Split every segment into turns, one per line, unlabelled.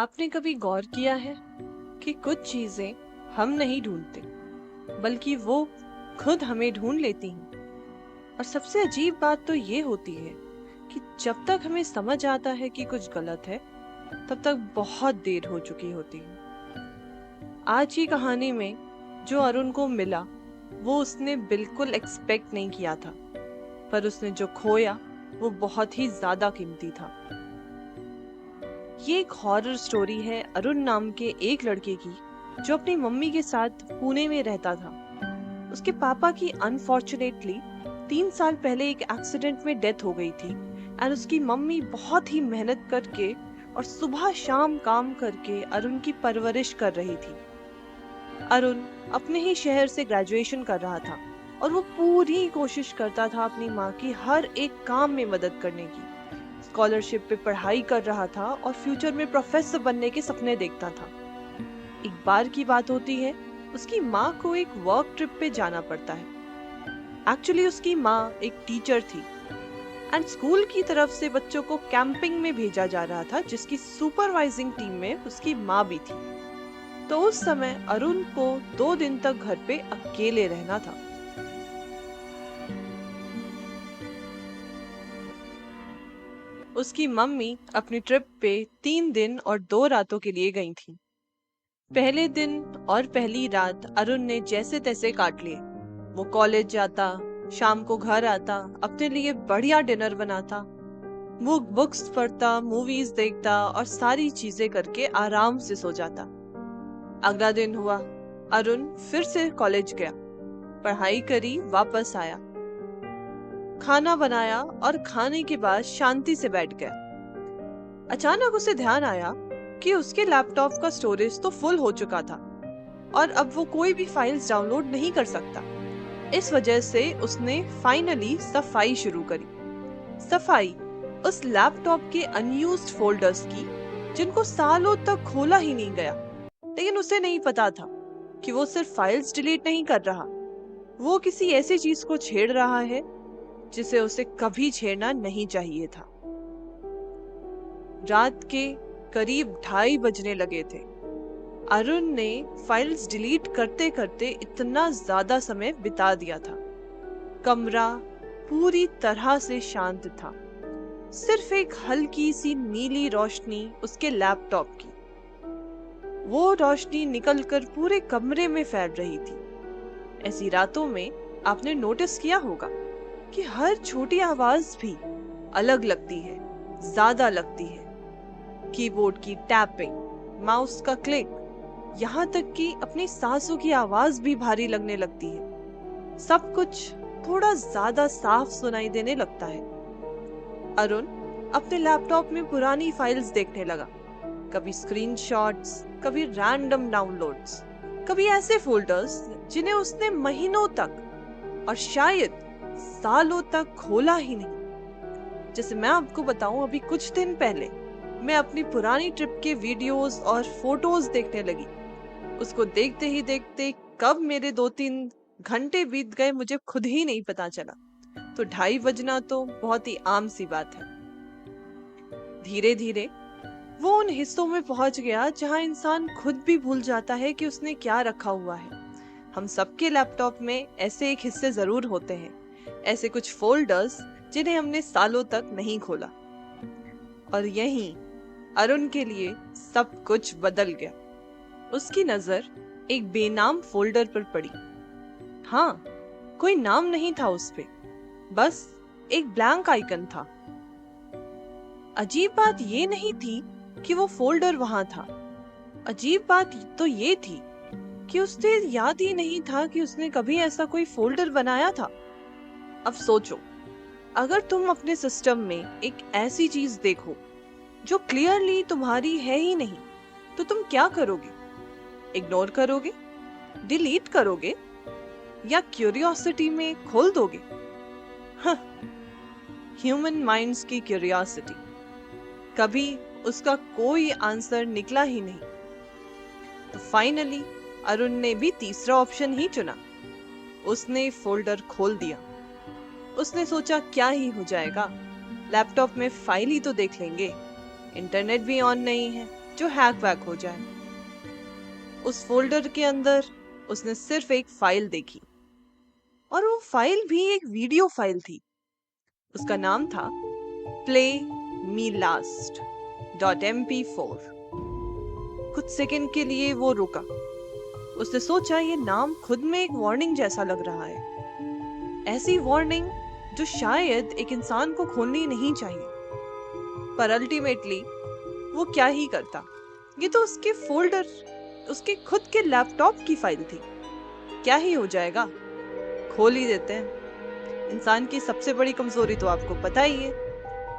आपने कभी गौर किया है कि कुछ चीजें हम नहीं ढूंढते बल्कि वो खुद हमें ढूंढ लेती हैं। और सबसे अजीब बात तो ये होती है कि जब तक हमें समझ आता है कि कुछ गलत है तब तक बहुत देर हो चुकी होती है। आज की कहानी में जो अरुण को मिला वो उसने बिल्कुल एक्सपेक्ट नहीं किया था, पर उसने जो खोया वो बहुत ही ज्यादा कीमती था। ये एक हॉरर स्टोरी है अरुण नाम के एक लड़के की जो अपनी मम्मी के साथ पुणे में रहता था। उसके पापा की अनफॉर्चुनेटली 3 साल पहले एक एक्सीडेंट में डेथ हो गई थी एंड उसकी मम्मी बहुत ही मेहनत करके और सुबह शाम काम करके अरुण की परवरिश कर रही थी। अरुण अपने ही शहर से ग्रेजुएशन कर रहा था और वो पूरी कोशिश करता था अपनी माँ की हर एक काम में मदद करने की। स्कॉलरशिप पे पढ़ाई कर रहा था और फ्यूचर में प्रोफेसर बनने के सपने देखता था। एक बार की बात होती है, उसकी माँ को एक वर्क ट्रिप पे जाना पड़ता है। एक्चुअली उसकी माँ एक टीचर थी एंड स्कूल की तरफ से बच्चों को कैंपिंग में भेजा जा रहा था जिसकी सुपरवाइजिंग टीम में उसकी माँ भी थी। तो उस समय अरुण को 2 दिन तक घर पे अकेले रहना था। उसकी मम्मी अपनी ट्रिप पे 3 दिन और 2 रातों के लिए गई थी। पहले दिन और पहली रात अरुण ने जैसे तैसे काट लिए। वो कॉलेज जाता, शाम को घर आता, अपने लिए बढ़िया डिनर बनाता, वो बुक्स पढ़ता, मूवीज देखता और सारी चीजें करके आराम से सो जाता। अगला दिन हुआ, अरुण फिर से कॉलेज गया, पढ़ाई करी, वापस आया, खाना बनाया और खाने के बाद शांति से बैठ गया। अचानक उसे ध्यान आया कि उसके लैपटॉप का स्टोरेज तो फुल हो चुका था और अब वो कोई भी फाइल्स डाउनलोड नहीं कर सकता। इस वजह से उसने फाइनली सफाई शुरू करी। सफाई उस लैपटॉप के अनयूज्ड फोल्डर्स की जिनको सालों तक खोला ही नहीं गया। लेकिन उसे नहीं पता था कि वो सिर्फ फाइल्स डिलीट नहीं कर रहा, वो किसी ऐसी चीज को छेड़ रहा है जिसे उसे कभी छेड़ना नहीं चाहिए था। रात के करीब 2:30 बजने लगे थे। अरुण ने फाइल्स डिलीट करते करते इतना ज्यादा समय बिता दिया था। कमरा पूरी तरह से शांत था, सिर्फ एक हल्की सी नीली रोशनी उसके लैपटॉप की। वो रोशनी निकलकर पूरे कमरे में फैल रही थी। ऐसी रातों में आपने नोटिस किया होगा कि हर छोटी आवाज भी अलग लगती है, ज्यादा लगती है। कीबोर्ड की टैपिंग, माउस का क्लिक, यहाँ तक कि अपनी सांसों की आवाज भी भारी लगने लगती है। सब कुछ थोड़ा ज्यादा साफ सुनाई देने लगता है। अरुण अपने लैपटॉप में पुरानी फाइल्स देखने लगा, कभी स्क्रीनशॉट्स, कभी रैंडम डाउनलोड्स, कभी ऐसे फोल्डर्स जिन्हें उसने महीनों तक और शायद सालों तक खोला ही नहीं। जैसे मैं आपको बताऊं, अभी कुछ दिन पहले मैं अपनी पुरानी ट्रिप के वीडियोस और फोटोज देखने लगी। उसको देखते ही देखते कब मेरे 2-3 घंटे बीत गए मुझे खुद ही नहीं पता चला। तो 2:30 बजना तो बहुत ही आम सी बात है। धीरे धीरे वो उन हिस्सों में पहुंच गया जहां इंसान खुद भी भूल जाता है कि उसने क्या रखा हुआ है। हम सबके लैपटॉप में ऐसे एक हिस्से जरूर होते हैं, ऐसे कुछ फोल्डर्स जिन्हें हमने सालों तक नहीं खोला। और यहीं अरुण के लिए सब कुछ बदल गया। उसकी नजर एक बेनाम फोल्डर पर पड़ी। हाँ, कोई नाम नहीं था उस पे, बस एक ब्लैंक आइकन था। अजीब बात ये नहीं थी कि वो फोल्डर वहां था, अजीब बात तो ये थी कि उसे याद ही नहीं था कि उसने कभी ऐसा कोई फोल्डर बनाया था। अब सोचो, अगर तुम अपने सिस्टम में एक ऐसी चीज देखो जो क्लियरली तुम्हारी है ही नहीं, तो तुम क्या करोगे? इग्नोर करोगे, डिलीट करोगे या क्यूरियोसिटी में खोल दोगे? ह्यूमन माइंड्स की क्यूरियोसिटी, कभी उसका कोई आंसर निकला ही नहीं। तो फाइनली अरुण ने भी तीसरा ऑप्शन ही चुना। उसने फोल्डर खोल दिया। उसने सोचा क्या ही हो जाएगा, लैपटॉप में फाइल ही तो देख लेंगे, इंटरनेट भी ऑन नहीं है, जो हैक वैक हो जाए। उस फोल्डर के अंदर उसने सिर्फ एक फाइल देखी, और वो फाइल भी एक वीडियो फाइल थी। उसका नाम था playmilast.mp4। कुछ सेकंड के लिए वो रुका। उसने सोचा ये नाम खुद में एक वार्निंग जैसा लग रहा है, ऐसी वार्निंग जो शायद एक इंसान को खोलनी नहीं चाहिए। पर अल्टीमेटली वो क्या ही करता, ये तो उसके फोल्डर, उसके खुद के लैपटॉप की फाइल थी। क्या ही हो जाएगा, खोल ही देते हैं। इंसान की सबसे बड़ी कमजोरी तो आपको पता ही है,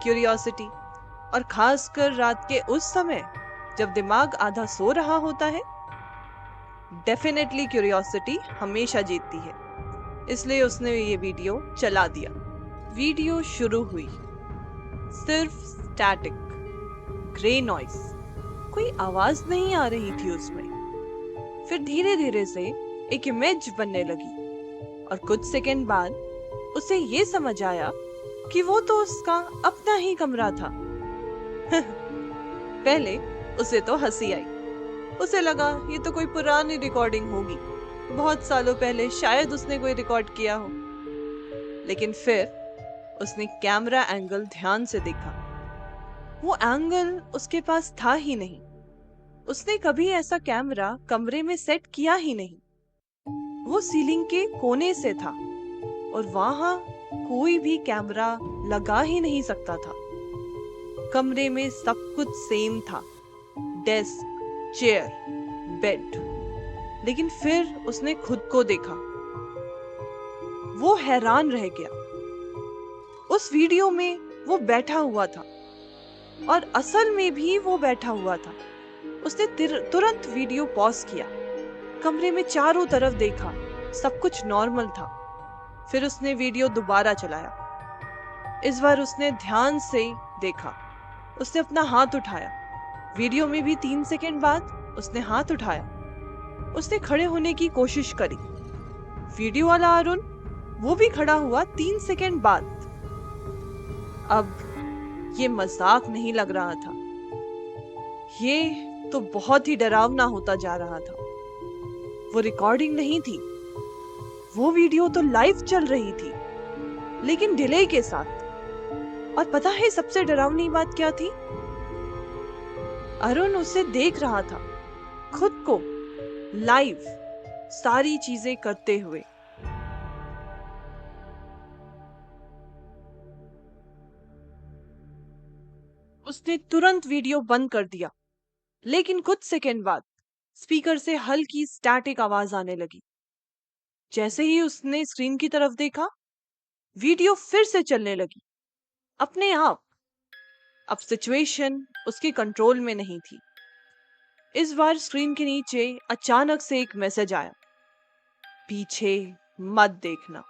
क्यूरियोसिटी। और खासकर रात के उस समय जब दिमाग आधा सो रहा होता है, डेफिनेटली क्यूरियोसिटी हमेशा जीतती है। इसलिए उसने ये वीडियो चला दिया। वीडियो शुरू हुई, सिर्फ स्टैटिक ग्रे नॉइस, कोई आवाज नहीं आ रही थी उसमें। फिर धीरे धीरे से एक इमेज बनने लगी, और कुछ सेकंड बाद उसे ये समझ आया कि वो तो उसका अपना ही कमरा था। पहले उसे तो हंसी आई। उसे लगा ये तो कोई पुरानी रिकॉर्डिंग होगी, बहुत सालों पहले शायद उसने कोई रिकॉर्ड किया हो। लेकिन फिर उसने कैमरा एंगल ध्यान से देखा। वो एंगल उसके पास था ही नहीं। उसने कभी ऐसा कैमरा कमरे में सेट किया ही नहीं। वो सीलिंग के कोने से था, और वहां कोई भी कैमरा लगा ही नहीं सकता था। कमरे में सब कुछ सेम था, डेस्क, चेयर, बेड। लेकिन फिर उसने खुद को देखा। वो हैरान रह गया। उस वीडियो में वो बैठा हुआ था, और असल में भी वो बैठा हुआ था। उसने तुरंत वीडियो पॉज किया, कमरे में चारों तरफ देखा, सब कुछ नॉर्मल था। फिर उसने वीडियो दोबारा चलाया। इस बार उसने ध्यान से देखा। उसने अपना हाथ उठाया। वीडियो में भी 3 सेकंड बाद उसने हाथ उठाया। उसने खड़े होने की कोशिश करी। वीडियो वाला अरुण वो भी खड़ा हुआ 3 सेकंड बाद। अब ये मजाक नहीं लग रहा था, ये तो बहुत ही डरावना होता जा रहा था। वो रिकॉर्डिंग नहीं थी, वो वीडियो तो लाइव चल रही थी, लेकिन डिले के साथ। और पता है सबसे डरावनी बात क्या थी? अरुण उसे देख रहा था, खुद को लाइव सारी चीजें करते हुए। उसने तुरंत वीडियो बंद कर दिया, लेकिन कुछ सेकंड बाद स्पीकर से हल्की स्टैटिक आवाज आने लगी। जैसे ही उसने स्क्रीन की तरफ देखा, वीडियो फिर से चलने लगी अपने आप। अब सिचुएशन उसके कंट्रोल में नहीं थी। इस बार स्क्रीन के नीचे अचानक से एक मैसेज आया, पीछे मत देखना।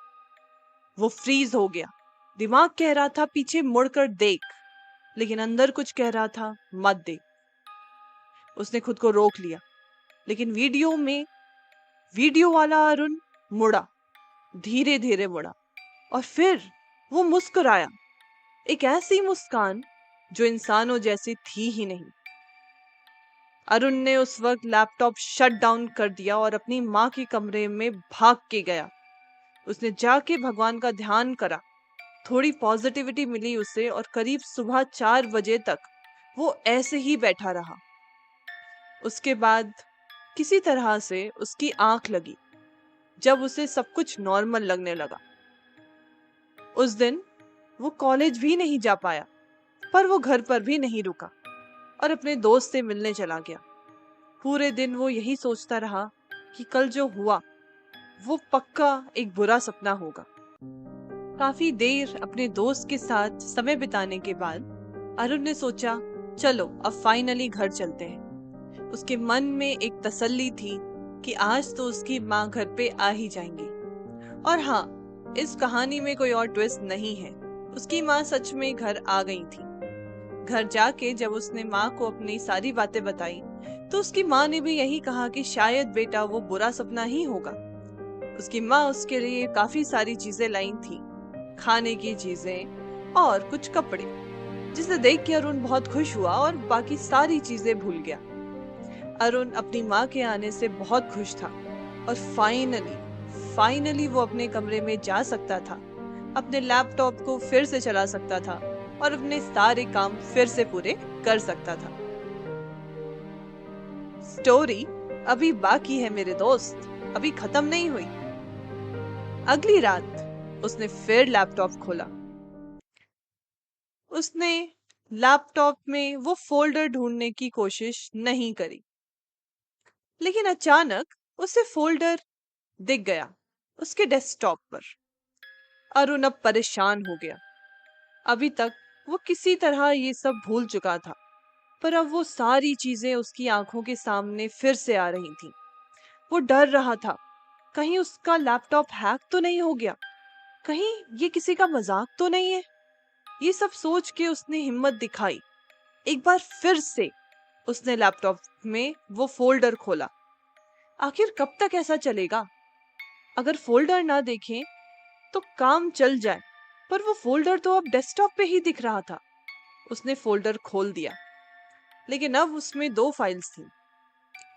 वो फ्रीज हो गया। दिमाग कह रहा था पीछे मुड़कर देख, लेकिन अंदर कुछ कह रहा था मत देख। उसने खुद को रोक लिया, लेकिन वीडियो वाला अरुण मुड़ा, धीरे धीरे मुड़ा, और फिर वो मुस्कुराया। एक ऐसी मुस्कान जो इंसानों जैसी थी ही नहीं। अरुण ने उस वक्त लैपटॉप शट डाउन कर दिया और अपनी माँ के कमरे में भाग के गया। उसने जाके भगवान का ध्यान करा। थोड़ी पॉजिटिविटी मिली उसे, और करीब सुबह 4 बजे तक वो ऐसे ही बैठा रहा। उसके बाद किसी तरह से उसकी आंख लगी, जब उसे सब कुछ नॉर्मल लगने लगा। उस दिन वो कॉलेज भी नहीं जा पाया, पर वो घर पर भी नहीं रुका और अपने दोस्त से मिलने चला गया। पूरे दिन वो यही सोचता रहा कि कल जो हुआ वो पक्का एक बुरा सपना होगा। काफी देर अपने दोस्त के साथ समय बिताने के बाद अरुण ने सोचा, चलो अब फाइनली घर चलते हैं। उसके मन में एक तसल्ली थी कि आज तो उसकी माँ घर पे आ ही जाएंगी। और हाँ, इस कहानी में कोई और ट्विस्ट नहीं है। उसकी माँ सच में घर आ गई थी। घर जाके जब उसने माँ को अपनी सारी बातें बताई, तो उसकी माँ ने भी यही कहा कि शायद बेटा वो बुरा सपना ही होगा। उसकी माँ उसके लिए काफी सारी चीजें लाई थी, खाने की चीजें और कुछ कपड़े। जिसे देख के अरुण बहुत खुश हुआ और बाकी सारी चीजें भूल गया। अरुण अपनी माँ के आने से बहुत खुश था और फाइनली वो अपने कमरे में जा सकता था, अपने लैपटॉप को फिर से चला सकता था और अपने सारे काम फिर से पूरे कर सकता था। स्टोरी अभी बाकी है मेरे दोस्त, अभी खत्म नहीं हुई। अगली रात उसने फिर लैपटॉप खोला। उसने लैपटॉप में वो फोल्डर ढूंढने की कोशिश नहीं करी, लेकिन अचानक उसे फोल्डर दिख गया उसके डेस्कटॉप पर। अरुण अब परेशान हो गया। अभी तक वो किसी तरह ये सब भूल चुका था, पर अब वो सारी चीजें उसकी आंखों के सामने फिर से आ रही थीं। वो डर रहा था, कहीं उसका लैपटॉप हैक तो नहीं हो गया, कहीं ये किसी का मजाक तो नहीं है। ये सब सोच के उसने हिम्मत दिखाई। एक बार फिर से उसने लैपटॉप में वो फोल्डर खोला। आखिर कब तक ऐसा चलेगा? अगर फोल्डर ना देखें तो काम चल जाए, पर वो फोल्डर तो अब डेस्कटॉप पे ही दिख रहा था। उसने फोल्डर खोल दिया, लेकिन अब उसमें 2 फाइल्स थी।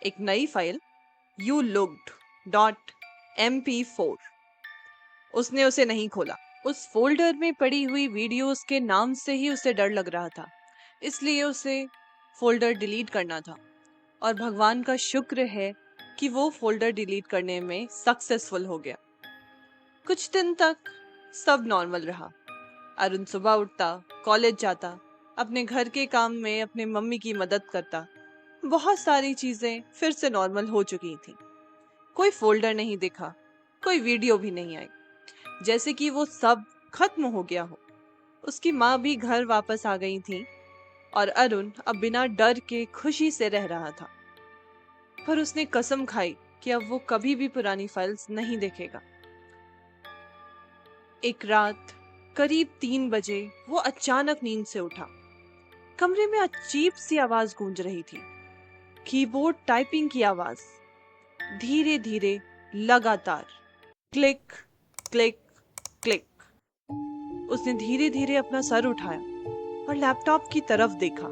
एक नई फाइल YouLooked.mp4। उसने उसे नहीं खोला। उस फोल्डर में पड़ी हुई वीडियोस के नाम से ही उसे डर लग रहा था, इसलिए उसे फोल्डर डिलीट करना था। और भगवान का शुक्र है कि वो फोल्डर डिलीट करने में सक्सेसफुल हो गया। कुछ दिन तक सब नॉर्मल रहा। अरुण सुबह उठता, कॉलेज जाता, अपने घर के काम में अपने मम्मी की मदद करता। बहुत सारी चीजें फिर से नॉर्मल हो चुकी थी। कोई फोल्डर नहीं दिखा, कोई वीडियो भी नहीं आई, जैसे कि वो सब खत्म हो गया हो। उसकी माँ भी घर वापस आ गई थी और अरुण अब बिना डर के खुशी से रह रहा था। पर उसने कसम खाई कि अब वो कभी भी पुरानी फाइल्स नहीं देखेगा। एक रात करीब 3 बजे वो अचानक नींद से उठा। कमरे में अजीब सी आवाज गूंज रही थी, कीबोर्ड टाइपिंग की आवाज, धीरे धीरे, लगातार, क्लिक क्लिक क्लिक। उसने धीरे धीरे अपना सर उठाया और लैपटॉप की तरफ देखा।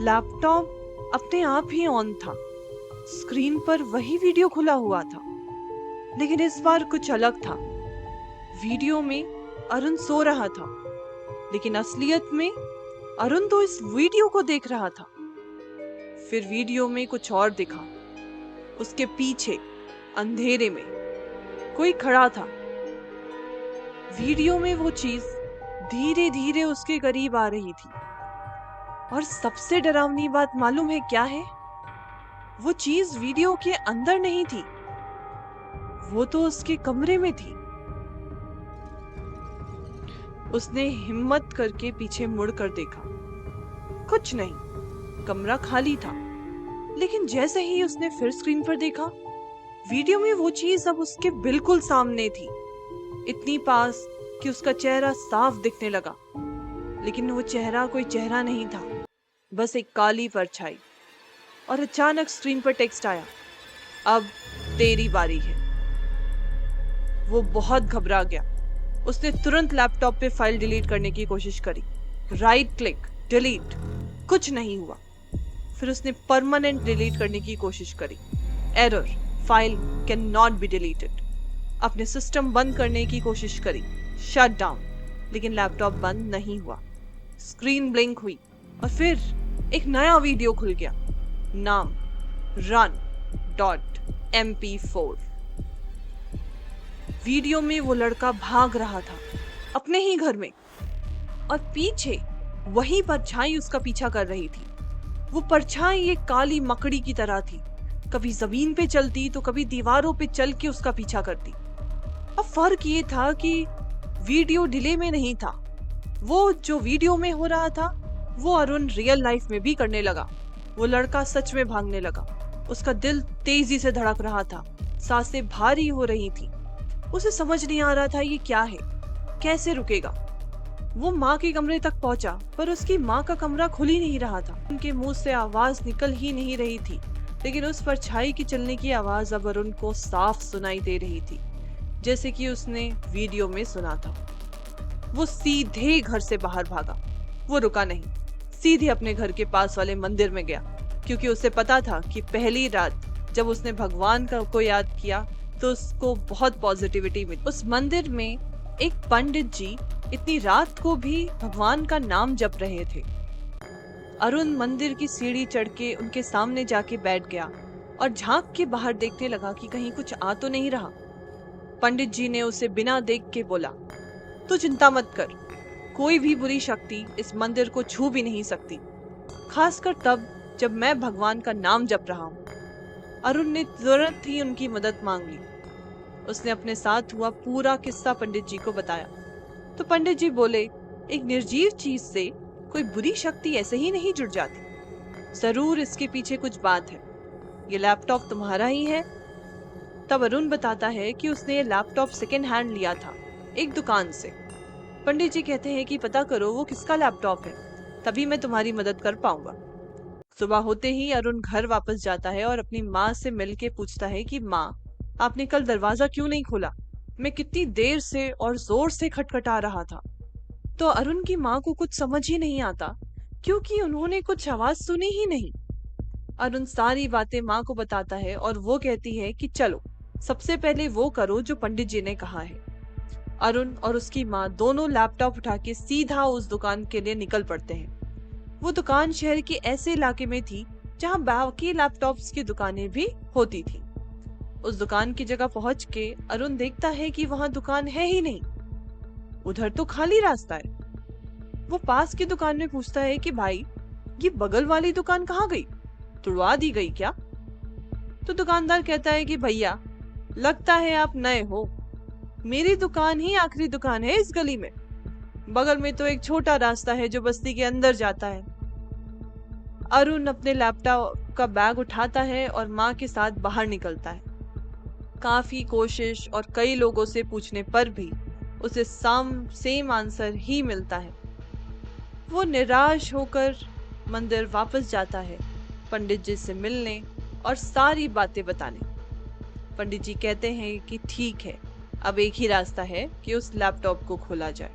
लैपटॉप अपने आप ही ऑन था। स्क्रीन पर वही वीडियो खुला हुआ था, लेकिन इस बार कुछ अलग था। वीडियो में अरुण सो रहा था, लेकिन असलियत में अरुण तो इस वीडियो को देख रहा था। फिर वीडियो में कुछ और दिखा। उसके पीछे अंधेरे में कोई खड़ा था। वीडियो में वो चीज धीरे धीरे उसके करीब आ रही थी। और सबसे डरावनी बात मालूम है क्या है? वो चीज वीडियो के अंदर नहीं थी, वो तो उसके कमरे में थी। उसने हिम्मत करके पीछे मुड़कर देखा, कुछ नहीं, कमरा खाली था। लेकिन जैसे ही उसने फिर स्क्रीन पर देखा, वीडियो में वो चीज अब उसके बिल्कुल सामने थी, इतनी पास कि उसका चेहरा साफ दिखने लगा। लेकिन वो चेहरा कोई चेहरा नहीं था, बस एक काली परछाई। और अचानक स्क्रीन पर टेक्स्ट आया, अब तेरी बारी है। वो बहुत घबरा गया। उसने तुरंत लैपटॉप पे फाइल डिलीट करने की कोशिश करी। राइट क्लिक, डिलीट, कुछ नहीं हुआ। फिर उसने परमानेंट डिलीट करने की कोशिश करी। Error, file can not be deleted. अपने सिस्टम बंद करने की कोशिश करी, शट डाउन, लेकिन लैपटॉप बंद नहीं हुआ। स्क्रीन ब्लिंक हुई और फिर एक नया वीडियो खुल गया। नाम run.mp4। वीडियो में वो लड़का भाग रहा था अपने ही घर में, और पीछे वही परछाई उसका पीछा कर रही थी। वो परछाई एक काली मकड़ी की तरह थी, कभी जमीन पे चलती तो कभी दीवारों पे चल के उसका पीछा करती। अब फर्क ये था कि वीडियो डिले में नहीं था। वो जो वीडियो में हो रहा था वो अरुण रियल लाइफ में भी करने लगा। वो लड़का सच में भागने लगा। उसका दिल तेजी से धड़क रहा था, सांसें भारी हो रही थी। उसे समझ नहीं आ रहा था ये क्या है, कैसे रुकेगा। वो माँ के कमरे तक पहुंचा, पर उसकी माँ का कमरा खुल ही नहीं रहा था। उनके मुंह से आवाज निकल ही नहीं रही थी, लेकिन उस परछाई की चलने की आवाज अब अरुण को साफ सुनाई दे रही थी, जैसे कि उसने वीडियो में सुना था। वो सीधे घर से बाहर भागा। वो रुका नहीं, सीधे अपने घर के पास वाले मंदिर में गया, क्योंकि उसे पता था कि पहली रात जब उसने भगवान को याद किया तो उसको बहुत पॉजिटिविटी मिली। उस मंदिर में एक पंडित जी इतनी रात को भी भगवान का नाम जप रहे थे। अरुण मंदिर की सीढ़ी चढ़ के उनके सामने जाके बैठ गया और झांक के बाहर देखने लगा कि कहीं कुछ आ तो नहीं रहा। पंडित जी ने उसे बिना देख के बोला, तू चिंता मत कर, कोई भी बुरी शक्ति इस मंदिर को छू भी नहीं सकती, खासकर तब जब मैं भगवान का नाम जप रहा हूँ। अरुण ने तुरंत ही उनकी मदद मांग ली। उसने अपने साथ हुआ पूरा किस्सा पंडित जी को बताया। तो पंडित जी बोले, एक निर्जीव चीज से कोई बुरी शक्ति ऐसे ही नहीं जुड़ जाती, जरूर इसके पीछे कुछ बात है। ये लैपटॉप तुम्हारा ही है? तब अरुण बताता है कि उसने ये लैपटॉप सेकेंड हैंड लिया था एक दुकान से। पंडित जी कहते हैं कि पता करो वो किसका लैपटॉप है, तभी मैं तुम्हारी मदद कर पाऊंगा। सुबह होते ही अरुण घर वापस जाता है और अपनी माँ से मिलके पूछता है कि माँ, आपने कल दरवाजा क्यों नहीं खोला? मैं कितनी देर से और जोर से खटखटा रहा था। तो अरुण की माँ को कुछ समझ ही नहीं आता, क्योंकि उन्होंने कुछ आवाज सुनी ही नहीं। अरुण सारी बातें माँ को बताता है और वो कहती है कि चलो सबसे पहले वो करो जो पंडित जी ने कहा है। अरुण और उसकी माँ दोनों लैपटॉप उठा के सीधा उस दुकान के लिए निकल पड़ते हैं। वो दुकान शहर के ऐसे इलाके में थी जहाँ बाकी लैपटॉप्स की दुकानें भी होती थी। उस दुकान की जगह पहुंच के अरुण देखता है कि वहां दुकान है ही नहीं, उधर तो खाली रास्ता है। वो पास की दुकान में पूछता है कि भाई, ये बगल वाली दुकान कहाँ गई, तुड़वा दी गई क्या? तो दुकानदार कहता है कि भैया, लगता है आप नए हो, मेरी दुकान ही आखिरी दुकान है इस गली में, बगल में तो एक छोटा रास्ता है जो बस्ती के अंदर जाता है। अरुण अपने लैपटॉप का बैग उठाता है और माँ के साथ बाहर निकलता है। काफी कोशिश और कई लोगों से पूछने पर भी उसे सेम आंसर ही मिलता है। वो निराश होकर मंदिर वापस जाता है पंडित जी से मिलने और सारी बातें बताने। पंडित जी कहते हैं कि ठीक है, अब एक ही रास्ता है कि उस लैपटॉप को खोला जाए।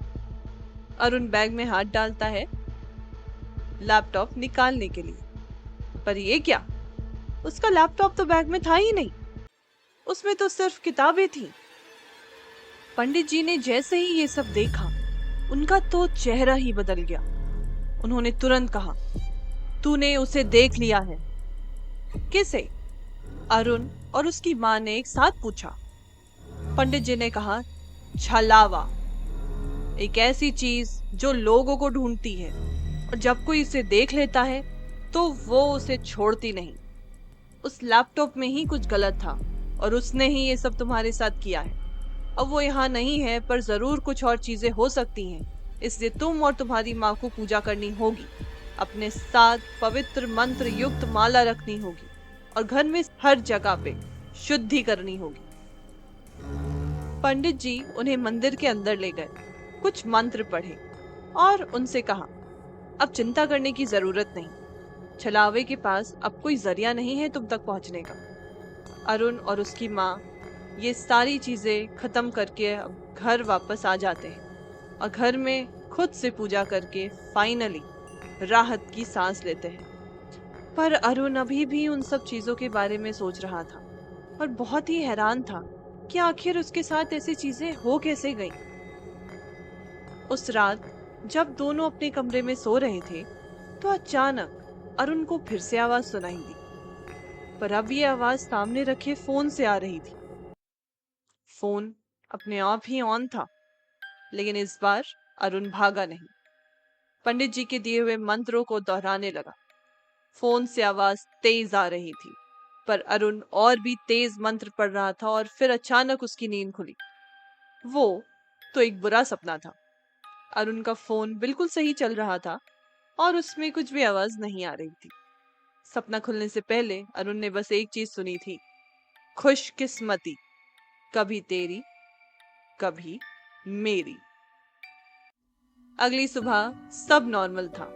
अरुण बैग में हाथ डालता है लैपटॉप निकालने के लिए, पर ये क्या, उसका लैपटॉप तो बैग में था ही नहीं, उसमें तो सिर्फ किताबें थी। पंडित जी ने जैसे ही ये सब देखा, उनका तो चेहरा ही बदल गया। उन्होंने तुरंत कहा, तूने उसे देख लिया है? किसे? अरुण और उसकी माँ ने एक साथ पूछा। पंडित जी ने कहा, छलावा, एक ऐसी चीज जो लोगों को ढूंढती है और जब कोई इसे देख लेता है तो वो उसे छोड़ती नहीं। उस लैपटॉप में ही कुछ गलत था और उसने ही ये सब तुम्हारे साथ किया है। अब वो यहाँ नहीं है, पर जरूर कुछ और चीजें हो सकती हैं, इसलिए तुम और तुम्हारी माँ को पूजा करनी होगी, अपने साथ पवित्र मंत्र युक्त माला रखनी होगी और घर में हर जगह पे शुद्धि करनी होगी। पंडित जी उन्हें मंदिर के अंदर ले गए, कुछ मंत्र पढ़े और उनसे कहा, अब चिंता करने की जरूरत नहीं, छलावे के पास अब कोई जरिया नहीं है तुम तक पहुंचने का। अरुण और उसकी माँ ये सारी चीजें खत्म करके अब घर वापस आ जाते हैं और घर में खुद से पूजा करके फाइनली राहत की सांस लेते हैं। पर अरुण अभी भी उन सब चीजों के बारे में सोच रहा था और बहुत ही हैरान था कि आखिर उसके साथ ऐसी चीजें हो कैसे गईं। उस रात जब दोनों अपने कमरे में सो रहे थे तो अचानक अरुण को फिर से आवाज सुनाई दी, पर अब ये आवाज सामने रखे फोन से आ रही थी। फोन अपने आप ही ऑन था, लेकिन इस बार अरुण भागा नहीं, पंडित जी के दिए हुए मंत्रों को दोहराने लगा। फोन से आवाज तेज आ रही थी, पर अरुण और भी तेज मंत्र पढ़ रहा था और फिर अचानक उसकी नींद खुली। वो तो एक बुरा सपना था। अरुण का फोन बिल्कुल सही चल रहा था और उसमें कुछ भी आवाज नहीं आ रही थी। सपना खुलने से पहले अरुण ने बस एक चीज सुनी थी, खुशकिस्मती, कभी तेरी कभी मेरी। अगली सुबह सब नॉर्मल था,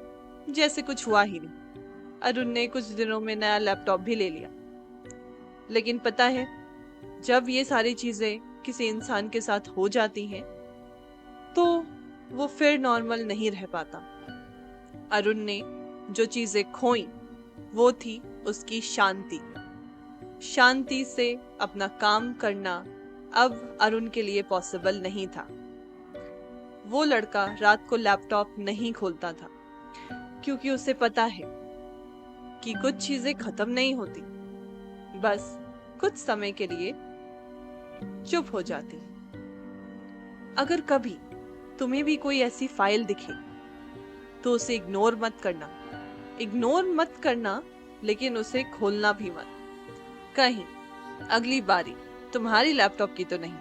जैसे कुछ हुआ ही नहीं। अरुण ने कुछ दिनों में नया लैपटॉप भी ले लिया, लेकिन पता है, जब ये सारी चीजें किसी इंसान के साथ हो जाती हैं तो वो फिर नॉर्मल नहीं रह पाता। अरुण ने जो चीजें खोई वो थी उसकी शांति। शांति से अपना काम करना अब अरुण के लिए पॉसिबल नहीं था। वो लड़का रात को लैपटॉप नहीं खोलता था क्योंकि उसे पता है कि कुछ चीजें खत्म नहीं होती, बस कुछ समय के लिए चुप हो जाती। अगर कभी तुम्हें भी कोई ऐसी फाइल दिखे तो उसे इग्नोर मत करना। इग्नोर मत करना, लेकिन उसे खोलना भी मत। कहीं अगली बारी तुम्हारी लैपटॉप की तो नहीं।